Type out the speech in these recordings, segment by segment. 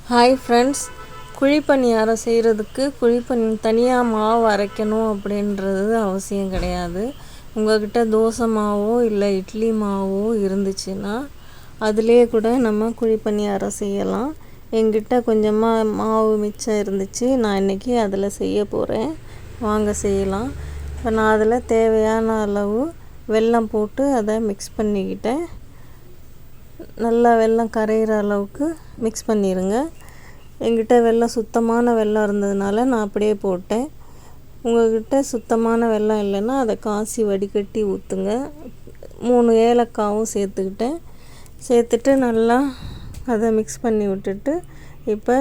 Hi friends, குழிப்பணியாரம் செய்கிறதுக்கு தனியாக மாவு அரைக்கணும் அப்படின்றது அவசியம் கிடையாது. உங்கள்கிட்ட தோசை மாவோ இல்லை இட்லி மாவோ இருந்துச்சுன்னா அதிலே கூட நம்ம குழிப்பணியாரம் செய்யலாம். என்கிட்ட கொஞ்சமாக மாவு மிச்சம் இருந்துச்சு, நான் இன்றைக்கி அதில் செய்ய போகிறேன். வாங்க செய்யலாம். இப்போ நான் அதில் தேவையான அளவு வெல்லம் போட்டு அதை மிக்ஸ் பண்ணிக்கிட்டேன். நல்லா வெல்லம் கரையிற அளவுக்கு மிக்ஸ் பண்ணிடுங்க. என்கிட்ட வெல்லம் சுத்தமான வெல்லம் இருந்ததுனால நான் அப்படியே போட்டேன். உங்கள்கிட்ட சுத்தமான வெல்லம் இல்லைன்னா அதை காய்ச்சி வடிகட்டி ஊற்றுங்க. 3 ஏலக்காவும் சேர்த்துட்டு நல்லா அதை மிக்ஸ் பண்ணி விட்டுட்டு, இப்போ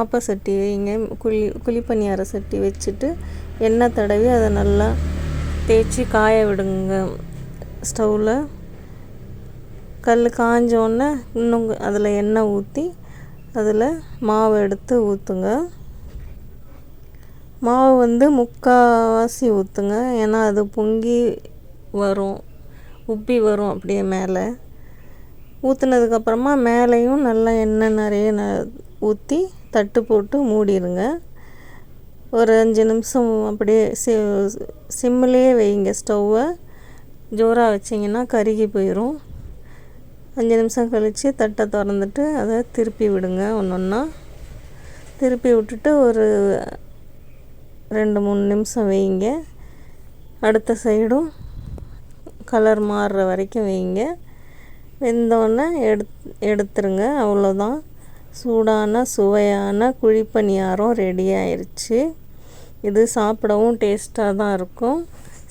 ஆப்பசட்டி வைங்க. குழிப்பணியார சட்டி வச்சுட்டு எண்ணெய் தடவி அதை நல்லா தேய்ச்சி காய விடுங்க. ஸ்டவ்வில் கல் காஞ்சோடனே இன்னும் அதில் எண்ணெய் ஊற்றி அதில் மாவு எடுத்து ஊற்றுங்க. மாவு முக்கால்வாசி ஊற்றுங்க, ஏன்னா அது பொங்கி வரும், உப்பி வரும். அப்படியே மேலே ஊற்றுனதுக்கப்புறமா மேலேயும் நல்லா எண்ணெய் நிறைய ஊற்றி தட்டு போட்டு மூடிடுங்க. ஒரு 5 நிமிஷம் அப்படியே சிம்மிலே வைங்க. ஸ்டவ்வை ஜோராக வச்சிங்கன்னா கருகி போயிடும். 5 நிமிஷம் கழித்து தட்டை திறந்துட்டு அதை திருப்பி விடுங்க. ஒன்றா திருப்பி விட்டுட்டு ஒரு 2-3 நிமிஷம் வைங்க. அடுத்த சைடும் கலர் மாறுற வரைக்கும் வைங்க. வெந்தோடனே எடுத்துருங்க. அவ்வளோதான், சூடான சுவையான குழிப்பணியாரம் ரெடி ஆயிடுச்சு. இது சாப்பிடவும் டேஸ்ட்டாக தான் இருக்கும்.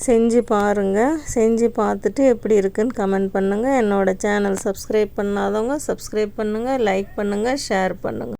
செஞ்சு பாருங்கள். செஞ்சு பார்த்துட்டு எப்படி இருக்குன்னு கமெண்ட் பண்ணுங்கள். என்னோடய சேனல் சப்ஸ்கிரைப் பண்ணாதவங்க சப்ஸ்கிரைப் பண்ணுங்கள், லைக் பண்ணுங்கள், ஷேர் பண்ணுங்கள்.